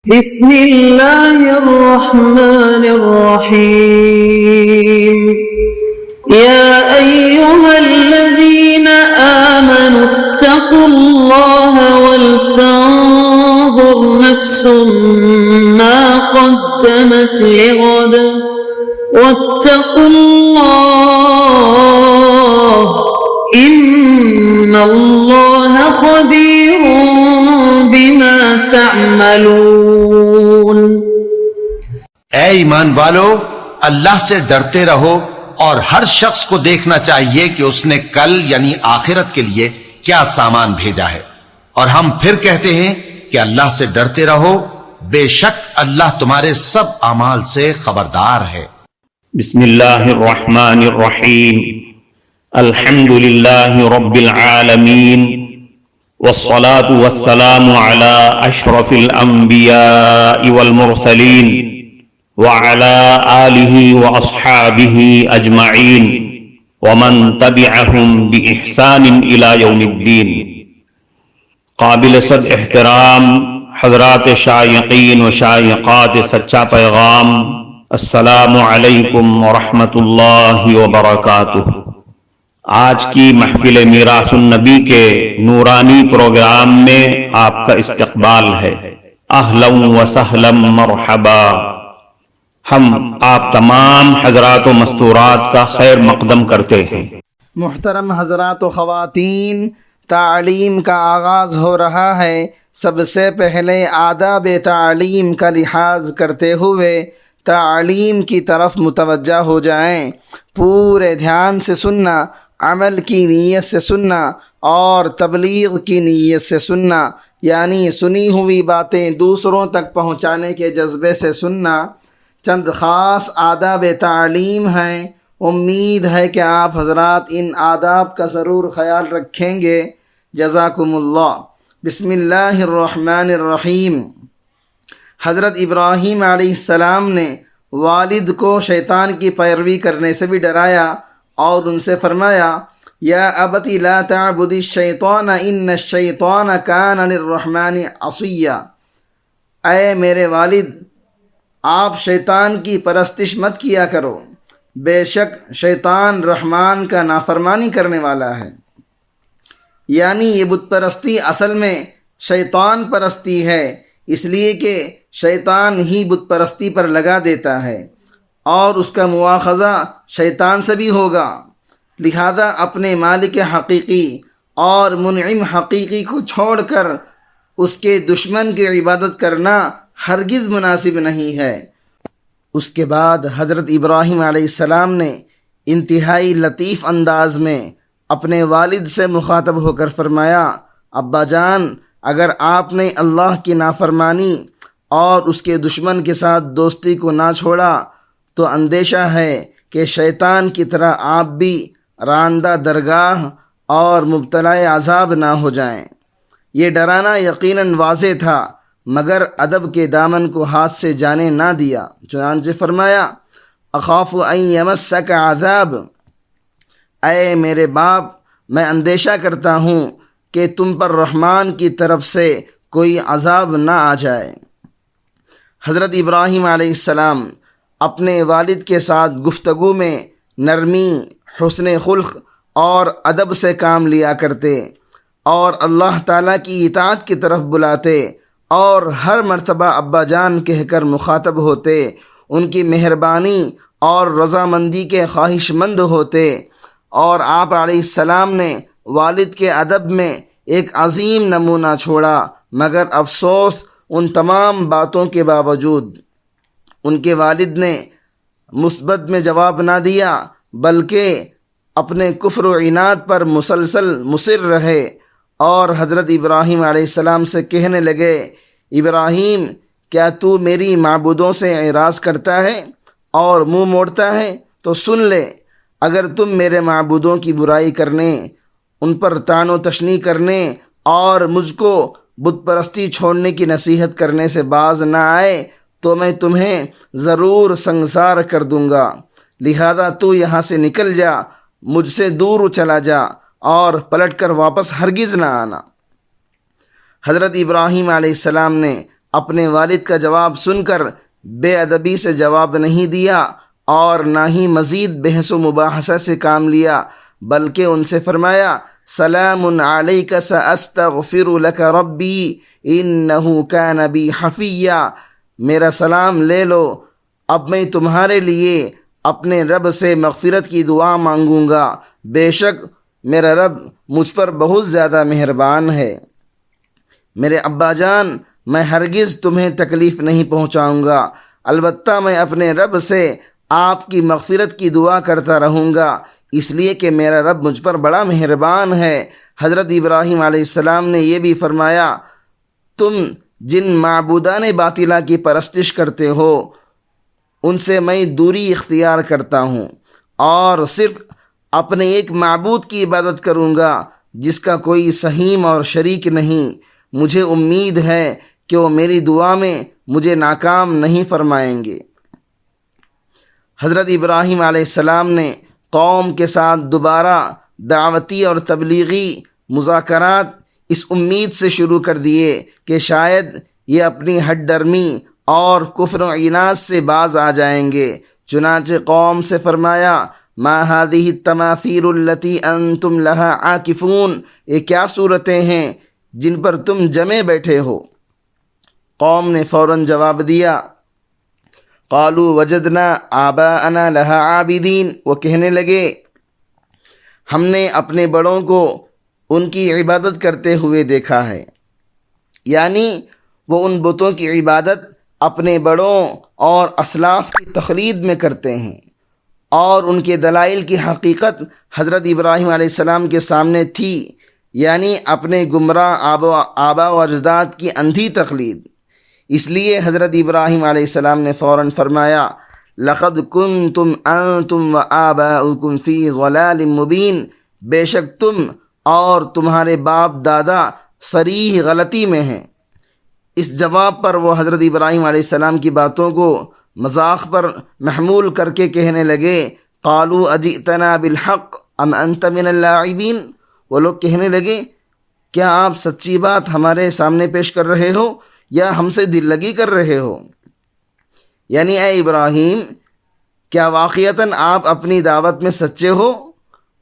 بسم اللہ الرحمن الرحیم یا ایہا الذین آمنوا اتقوا اللہ ولتنظر نفس ما قدمت لغد واتقوا اللہ ان اللہ خبیر بما تعملون۔ اے ایمان والو، اللہ سے ڈرتے رہو اور ہر شخص کو دیکھنا چاہیے کہ اس نے کل یعنی آخرت کے لیے کیا سامان بھیجا ہے، اور ہم پھر کہتے ہیں کہ اللہ سے ڈرتے رہو، بے شک اللہ تمہارے سب اعمال سے خبردار ہے۔ بسم اللہ الرحمن الرحیم، الحمد للہ رب العالمین، والصلاة والسلام على اشرف الانبیاء والمرسلین وعلى آلہ واصحابہ اجمعین ومن تبعہم بإحسان الى یوم الدین۔ قابل صد احترام حضرات شائقین و شائقات سچا پیغام، السلام علیکم ورحمۃ اللہ وبرکاتہ۔ آج کی محفل میراث النبی کے نورانی پروگرام میں آپ کا استقبال ہے۔ اہلا و سہلا مرحبا۔ ہم آپ تمام حضرات و مستورات کا خیر مقدم کرتے ہیں۔ محترم حضرات و خواتین، تعلیم کا آغاز ہو رہا ہے۔ سب سے پہلے آداب تعلیم کا لحاظ کرتے ہوئے تعلیم کی طرف متوجہ ہو جائیں۔ پورے دھیان سے سننا، عمل کی نیت سے سننا اور تبلیغ کی نیت سے سننا، یعنی سنی ہوئی باتیں دوسروں تک پہنچانے کے جذبے سے سننا۔ چند خاص آداب تعلیم ہیں، امید ہے کہ آپ حضرات ان آداب کا ضرور خیال رکھیں گے۔ جزاکم اللہ۔ بسم اللہ الرحمن الرحیم۔ حضرت ابراہیم علیہ السلام نے والد کو شیطان کی پیروی کرنے سے بھی ڈرایا اور ان سے فرمایا، یا ابت لا تعبد الشیطان ان الشیطان کان للرحمن عصیا۔ اے میرے والد، آپ شیطان کی پرستش مت کیا کرو، بے شک شیطان رحمان کا نافرمانی کرنے والا ہے۔ یعنی یہ بت پرستی اصل میں شیطان پرستی ہے، اس لیے کہ شیطان ہی بت پرستی پر لگا دیتا ہے اور اس کا مواخذہ شیطان سے بھی ہوگا۔ لہذا اپنے مالک حقیقی اور منعم حقیقی کو چھوڑ کر اس کے دشمن کی عبادت کرنا ہرگز مناسب نہیں ہے۔ اس کے بعد حضرت ابراہیم علیہ السلام نے انتہائی لطیف انداز میں اپنے والد سے مخاطب ہو کر فرمایا، ابا جان، اگر آپ نے اللہ کی نافرمانی اور اس کے دشمن کے ساتھ دوستی کو نہ چھوڑا تو اندیشہ ہے کہ شیطان کی طرح آپ بھی راندہ درگاہ اور مبتلا عذاب نہ ہو جائیں۔ یہ ڈرانا یقیناً واضح تھا، مگر ادب کے دامن کو ہاتھ سے جانے نہ دیا، چنانچہ فرمایا، اخاف ان یمسک عذاب۔ اے میرے باپ، میں اندیشہ کرتا ہوں کہ تم پر رحمان کی طرف سے کوئی عذاب نہ آ جائے۔ حضرت ابراہیم علیہ السلام اپنے والد کے ساتھ گفتگو میں نرمی، حسن خلق اور ادب سے کام لیا کرتے اور اللہ تعالیٰ کی اطاعت کی طرف بلاتے اور ہر مرتبہ ابا جان کہہ کر مخاطب ہوتے، ان کی مہربانی اور رضامندی کے خواہش مند ہوتے، اور آپ علیہ السلام نے والد کے ادب میں ایک عظیم نمونہ چھوڑا، مگر افسوس ان تمام باتوں کے باوجود ان کے والد نے مثبت میں جواب نہ دیا، بلکہ اپنے کفر و عناد پر مسلسل مصر رہے اور حضرت ابراہیم علیہ السلام سے کہنے لگے، ابراہیم، کیا تو میری معبودوں سے اعراض کرتا ہے اور منہ موڑتا ہے؟ تو سن لے، اگر تم میرے معبودوں کی برائی کرنے، ان پر طعن و تشنیع کرنے اور مجھ کو بت پرستی چھوڑنے کی نصیحت کرنے سے باز نہ آئے تو میں تمہیں ضرور سنگسار کر دوں گا، لہذا تو یہاں سے نکل جا، مجھ سے دور چلا جا اور پلٹ کر واپس ہرگز نہ آنا۔ حضرت ابراہیم علیہ السلام نے اپنے والد کا جواب سن کر بے ادبی سے جواب نہیں دیا اور نہ ہی مزید بحث و مباحثہ سے کام لیا، بلکہ ان سے فرمایا سلام علیک ساستغفر لک ربی انہ کان بی حفیہ، میرا سلام لے لو، اب میں تمہارے لیے اپنے رب سے مغفرت کی دعا مانگوں گا، بے شک میرا رب مجھ پر بہت زیادہ مہربان ہے۔ میرے ابا جان، میں ہرگز تمہیں تکلیف نہیں پہنچاؤں گا، البتہ میں اپنے رب سے آپ کی مغفرت کی دعا کرتا رہوں گا، اس لیے کہ میرا رب مجھ پر بڑا مہربان ہے۔ حضرت ابراہیم علیہ السلام نے یہ بھی فرمایا تم جن معبودان باطلہ کی پرستش کرتے ہو ان سے میں دوری اختیار کرتا ہوں اور صرف اپنے ایک معبود کی عبادت کروں گا جس کا کوئی سہیم اور شریک نہیں، مجھے امید ہے کہ وہ میری دعا میں مجھے ناکام نہیں فرمائیں گے۔ حضرت ابراہیم علیہ السلام نے قوم کے ساتھ دوبارہ دعوتی اور تبلیغی مذاکرات اس امید سے شروع کر دیے کہ شاید یہ اپنی ہٹ ڈرمی اور کفر و عناد سے باز آ جائیں گے۔ چنانچہ قوم سے فرمایا ما هذه التماثيل التي انتم لها عاکفون، یہ کیا صورتیں ہیں جن پر تم جمے بیٹھے ہو؟ قوم نے فوراً جواب دیا قالوا وجدنا آباءنا لها عابدین، وہ کہنے لگے ہم نے اپنے بڑوں کو ان کی عبادت کرتے ہوئے دیکھا ہے، یعنی وہ ان بتوں کی عبادت اپنے بڑوں اور اسلاف کی تقلید میں کرتے ہیں، اور ان کے دلائل کی حقیقت حضرت ابراہیم علیہ السلام کے سامنے تھی، یعنی اپنے گمراہ آبا و اجداد کی اندھی تقلید۔ اس لیے حضرت ابراہیم علیہ السلام نے فوراً فرمایا لقد کنتم انتم وآباؤکم فی ضلال مبین، بے شک تم اور تمہارے باپ دادا صریح غلطی میں ہیں۔ اس جواب پر وہ حضرت ابراہیم علیہ السلام کی باتوں کو مذاق پر محمول کر کے کہنے لگے قالوا اجئتنا بالحق ام انت من اللاعبین، وہ لوگ کہنے لگے کیا آپ سچی بات ہمارے سامنے پیش کر رہے ہو یا ہم سے دل لگی کر رہے ہو؟ یعنی اے ابراہیم، کیا واقعتاً آپ اپنی دعوت میں سچے ہو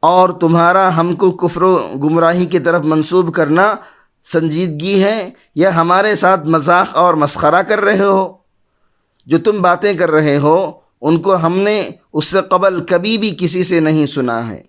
اور تمہارا ہم کو کفر و گمراہی کی طرف منسوب کرنا سنجیدگی ہے، یا ہمارے ساتھ مذاق اور مسخرہ کر رہے ہو؟ جو تم باتیں کر رہے ہو ان کو ہم نے اس سے قبل کبھی بھی کسی سے نہیں سنا ہے۔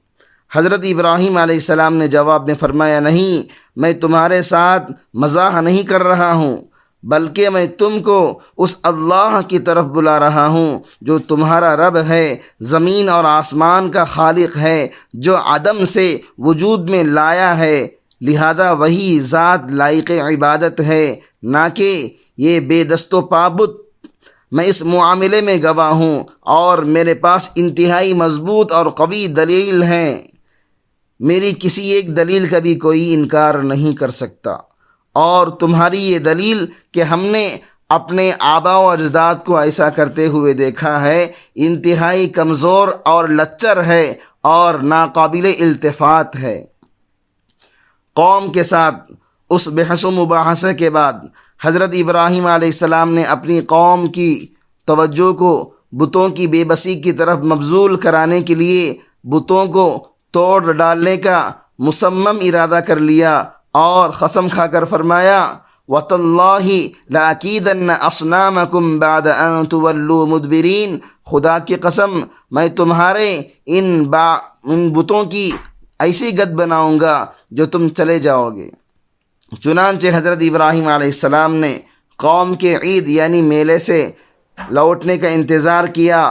حضرت ابراہیم علیہ السلام نے جواب میں فرمایا نہیں، میں تمہارے ساتھ مزاح نہیں کر رہا ہوں، بلکہ میں تم کو اس اللہ کی طرف بلا رہا ہوں جو تمہارا رب ہے، زمین اور آسمان کا خالق ہے، جو عدم سے وجود میں لایا ہے، لہذا وہی ذات لائق عبادت ہے، نہ کہ یہ بے دست و پا بت۔ میں اس معاملے میں گواہ ہوں اور میرے پاس انتہائی مضبوط اور قوی دلیل ہیں، میری کسی ایک دلیل کا بھی کوئی انکار نہیں کر سکتا، اور تمہاری یہ دلیل کہ ہم نے اپنے آبا و اجداد کو ایسا کرتے ہوئے دیکھا ہے انتہائی کمزور اور لچر ہے اور ناقابل التفات ہے۔ قوم کے ساتھ اس بحث و مباحثے کے بعد حضرت ابراہیم علیہ السلام نے اپنی قوم کی توجہ کو بتوں کی بے بسی کی طرف مبذول کرانے کے لیے بتوں کو توڑ ڈالنے کا مصمم ارادہ کر لیا اور قسم کھا کر فرمایا وَتَاللَّهِ لَأَكِيدَنَّ أَصْنَامَكُمْ بَعْدَ أَن تُوَلُّوا مُدْبِرِينَ، خدا کی قسم میں تمہارے ان بتوں کی ایسی گد بناؤں گا جو تم چلے جاؤ گے۔ چنانچہ حضرت ابراہیم علیہ السلام نے قوم کے عید یعنی میلے سے لوٹنے کا انتظار کیا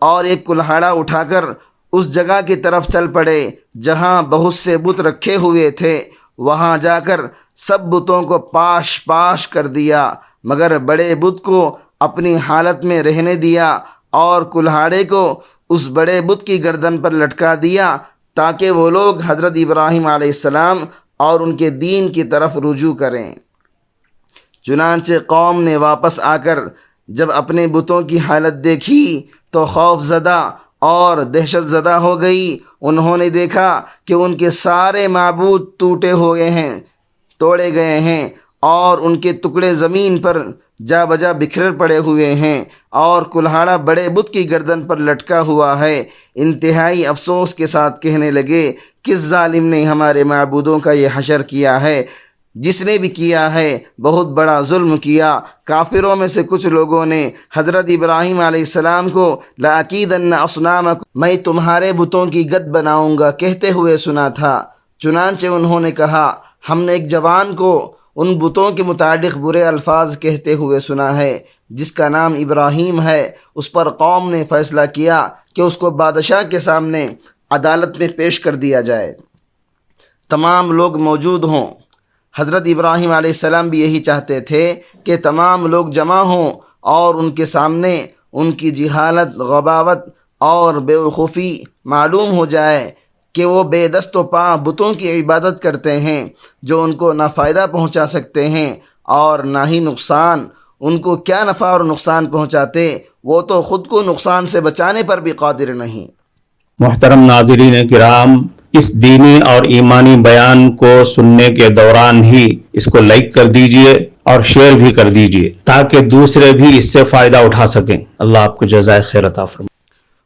اور ایک کلہاڑا اٹھا کر اس جگہ کی طرف چل پڑے جہاں بہت سے بت رکھے ہوئے تھے۔ وہاں جا کر سب بتوں کو پاش پاش کر دیا، مگر بڑے بت کو اپنی حالت میں رہنے دیا اور کلہاڑے کو اس بڑے بت کی گردن پر لٹکا دیا تاکہ وہ لوگ حضرت ابراہیم علیہ السلام اور ان کے دین کی طرف رجوع کریں۔ چنانچہ قوم نے واپس آ کر جب اپنے بتوں کی حالت دیکھی تو خوف زدہ اور دہشت زدہ ہو گئی۔ انہوں نے دیکھا کہ ان کے سارے معبود ٹوٹے ہوئے ہیں، توڑے گئے ہیں، اور ان کے ٹکڑے زمین پر جا بجا بکھر پڑے ہوئے ہیں، اور کلہاڑا بڑے بت کی گردن پر لٹکا ہوا ہے۔ انتہائی افسوس کے ساتھ کہنے لگے، کس ظالم نے ہمارے معبودوں کا یہ حشر کیا ہے؟ جس نے بھی کیا ہے بہت بڑا ظلم کیا۔ کافروں میں سے کچھ لوگوں نے حضرت ابراہیم علیہ السلام کو لَأَكِيدَنَّ أَصْنَامَكُمْ، میں تمہارے بتوں کی گد بناؤں گا کہتے ہوئے سنا تھا۔ چنانچہ انہوں نے کہا، ہم نے ایک جوان کو ان بتوں کے متعلق برے الفاظ کہتے ہوئے سنا ہے جس کا نام ابراہیم ہے۔ اس پر قوم نے فیصلہ کیا کہ اس کو بادشاہ کے سامنے عدالت میں پیش کر دیا جائے، تمام لوگ موجود ہوں۔ حضرت ابراہیم علیہ السلام بھی یہی چاہتے تھے کہ تمام لوگ جمع ہوں اور ان کے سامنے ان کی جہالت، غباوت اور بیوقوفی معلوم ہو جائے کہ وہ بے دست و پا بتوں کی عبادت کرتے ہیں جو ان کو نہ فائدہ پہنچا سکتے ہیں اور نہ ہی نقصان۔ ان کو کیا نفع اور نقصان پہنچاتے، وہ تو خود کو نقصان سے بچانے پر بھی قادر نہیں۔ محترم ناظرین کرام، اس دینی اور ایمانی بیان کو سننے کے دوران ہی اس کو لائک کر دیجئے اور شیئر بھی کر دیجئے تاکہ دوسرے بھی اس سے فائدہ اٹھا سکیں۔ اللہ آپ کو جزائے خیر عطا فرمائے۔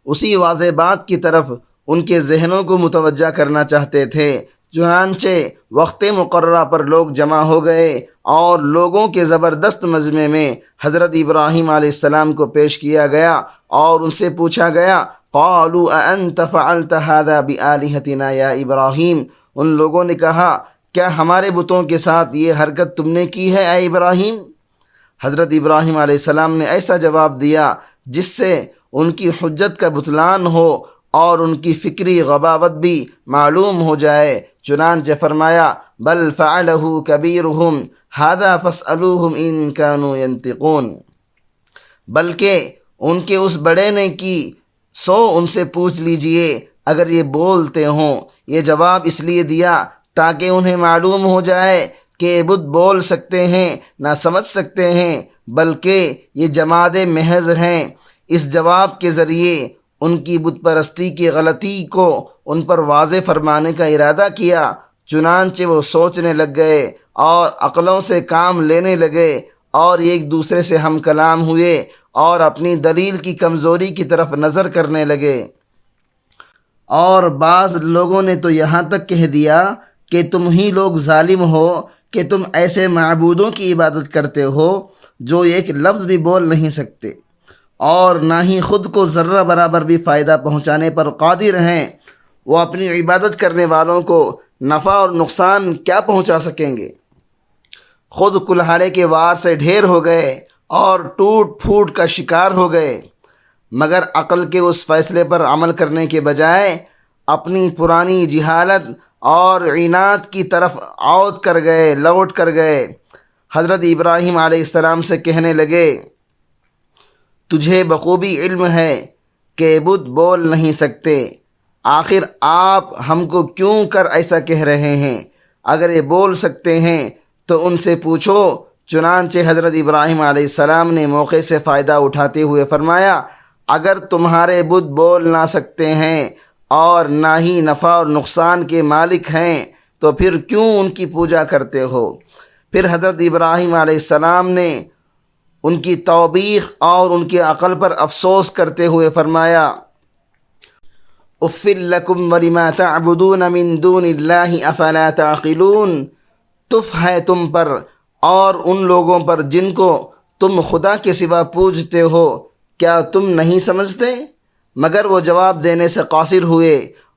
اسی واضح بات کی طرف ان کے ذہنوں کو متوجہ کرنا چاہتے تھے، چنانچہ وقت مقررہ پر لوگ جمع ہو گئے اور لوگوں کے زبردست مجمع میں حضرت ابراہیم علیہ السلام کو پیش کیا گیا اور ان سے پوچھا گیا، قالوا اانت فعلت هذا بآلهتنا یا ابراہیم، ان لوگوں نے کہا، کیا ہمارے بتوں کے ساتھ یہ حرکت تم نے کی ہے اے ابراہیم؟ حضرت ابراہیم علیہ السلام نے ایسا جواب دیا جس سے ان کی حجت کا بطلان ہو اور ان کی فکری غباوت بھی معلوم ہو جائے۔ چنانچہ فرمایا، بل فعلہ کبیرہم ھذا فاسألوہم ان کانوا ینطقون، بلکہ ان کے اس بڑے نے کی، سو ان سے پوچھ لیجئے اگر یہ بولتے ہوں۔ یہ جواب اس لیے دیا تاکہ انہیں معلوم ہو جائے کہ بت بول سکتے ہیں نہ سمجھ سکتے ہیں، بلکہ یہ جماد محض ہیں۔ اس جواب کے ذریعے ان کی بت پرستی کی غلطی کو ان پر واضح فرمانے کا ارادہ کیا۔ چنانچہ وہ سوچنے لگ گئے اور عقلوں سے کام لینے لگے اور ایک دوسرے سے ہم کلام ہوئے اور اپنی دلیل کی کمزوری کی طرف نظر کرنے لگے۔ اور بعض لوگوں نے تو یہاں تک کہہ دیا کہ تم ہی لوگ ظالم ہو کہ تم ایسے معبودوں کی عبادت کرتے ہو جو ایک لفظ بھی بول نہیں سکتے اور نہ ہی خود کو ذرہ برابر بھی فائدہ پہنچانے پر قادر ہیں۔ وہ اپنی عبادت کرنے والوں کو نفع اور نقصان کیا پہنچا سکیں گے؟ خود کلہاڑے کے وار سے ڈھیر ہو گئے اور ٹوٹ پھوٹ کا شکار ہو گئے، مگر عقل کے اس فیصلے پر عمل کرنے کے بجائے اپنی پرانی جہالت اور عناد کی طرف عود کر گئے، لوٹ کر گئے۔ حضرت ابراہیم علیہ السلام سے کہنے لگے، تجھے بخوبی علم ہے کہ بت بول نہیں سکتے، آخر آپ ہم کو کیوں کر ایسا کہہ رہے ہیں؟ اگر یہ بول سکتے ہیں تو ان سے پوچھو۔ چنانچہ حضرت ابراہیم علیہ السلام نے موقع سے فائدہ اٹھاتے ہوئے فرمایا، اگر تمہارے بت بول نہ سکتے ہیں اور نہ ہی نفع اور نقصان کے مالک ہیں تو پھر کیوں ان کی پوجا کرتے ہو؟ پھر حضرت ابراہیم علیہ السلام نے ان کی توبیخ اور ان کی عقل پر افسوس کرتے ہوئے فرمایا، اف لکم ولما تعبدون من دون اللہ افلا تعقلون، تف ہے تم پر اور ان لوگوں پر جن کو تم خدا کے سوا پوجتے ہو، کیا تم نہیں سمجھتے؟ مگر وہ جواب دینے سے قاصر ہوئے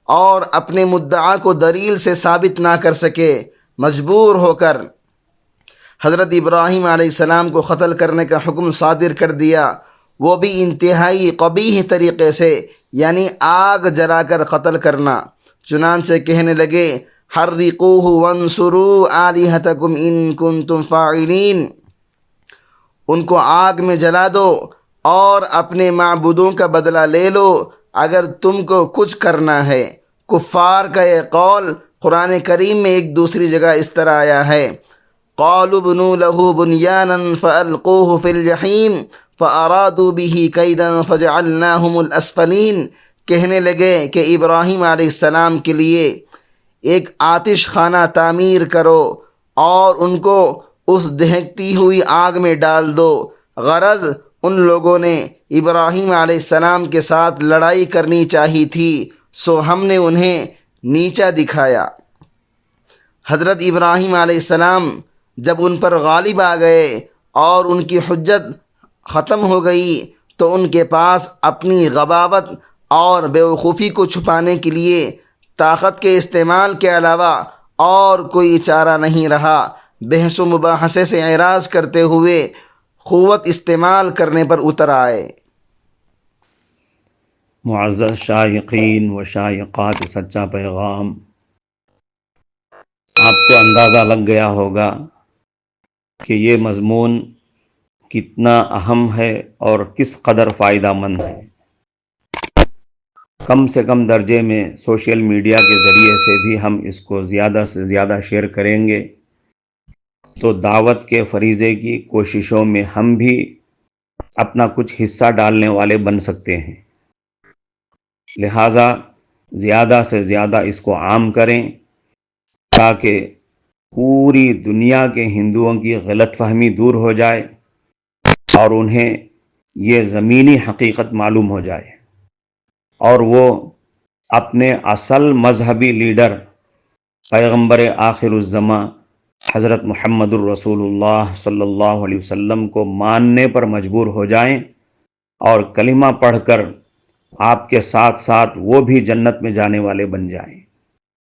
اور اپنے مدعا کو دلیل سے ثابت نہ کر سکے۔ مجبور ہو کر حضرت ابراہیم علیہ السلام کو قتل کرنے کا حکم صادر کر دیا، وہ بھی انتہائی قبیح طریقے سے، یعنی آگ جلا کر قتل کرنا۔ چنانچہ کہنے لگے، حرقوہ وانصروا آلہتکم ان کنتم فاعلین، ان کو آگ میں جلا دو اور اپنے معبودوں کا بدلہ لے لو اگر تم کو کچھ کرنا ہے۔ کفار کا یہ قول قرآن کریم میں ایک دوسری جگہ اس طرح آیا ہے، قالوا بنوا له بنيانا فألقوه في الجحيم فأرادوا به كيدا فجعلناهم الأسفلين، کہنے لگے کہ ابراہیم علیہ السلام کے لیے ایک آتش خانہ تعمیر کرو اور ان کو اس دہکتی ہوئی آگ میں ڈال دو۔ غرض ان لوگوں نے ابراہیم علیہ السلام کے ساتھ لڑائی کرنی چاہی تھی، سو ہم نے انہیں نیچا دکھایا۔ حضرت ابراہیم علیہ السلام جب ان پر غالب آ گئے اور ان کی حجت ختم ہو گئی تو ان کے پاس اپنی غباوت اور بیوقوفی کو چھپانے کے لیے طاقت کے استعمال کے علاوہ اور کوئی چارہ نہیں رہا۔ بحث و مباحثے سے اعراض کرتے ہوئے قوت استعمال کرنے پر اتر آئے۔ معزز شائقین و شائقات سچا پیغام، آپ کو اندازہ لگ گیا ہوگا کہ یہ مضمون کتنا اہم ہے اور کس قدر فائدہ مند ہے۔ کم سے کم درجے میں سوشل میڈیا کے ذریعے سے بھی ہم اس کو زیادہ سے زیادہ شیئر کریں گے تو دعوت کے فریضے کی کوششوں میں ہم بھی اپنا کچھ حصہ ڈالنے والے بن سکتے ہیں۔ لہٰذا زیادہ سے زیادہ اس کو عام کریں تاکہ پوری دنیا کے ہندوؤں کی غلط فہمی دور ہو جائے اور انہیں یہ زمینی حقیقت معلوم ہو جائے اور وہ اپنے اصل مذہبی لیڈر پیغمبر آخر الزماں حضرت محمد الرسول اللہ صلی اللہ علیہ وسلم کو ماننے پر مجبور ہو جائیں اور کلمہ پڑھ کر آپ کے ساتھ ساتھ وہ بھی جنت میں جانے والے بن جائیں۔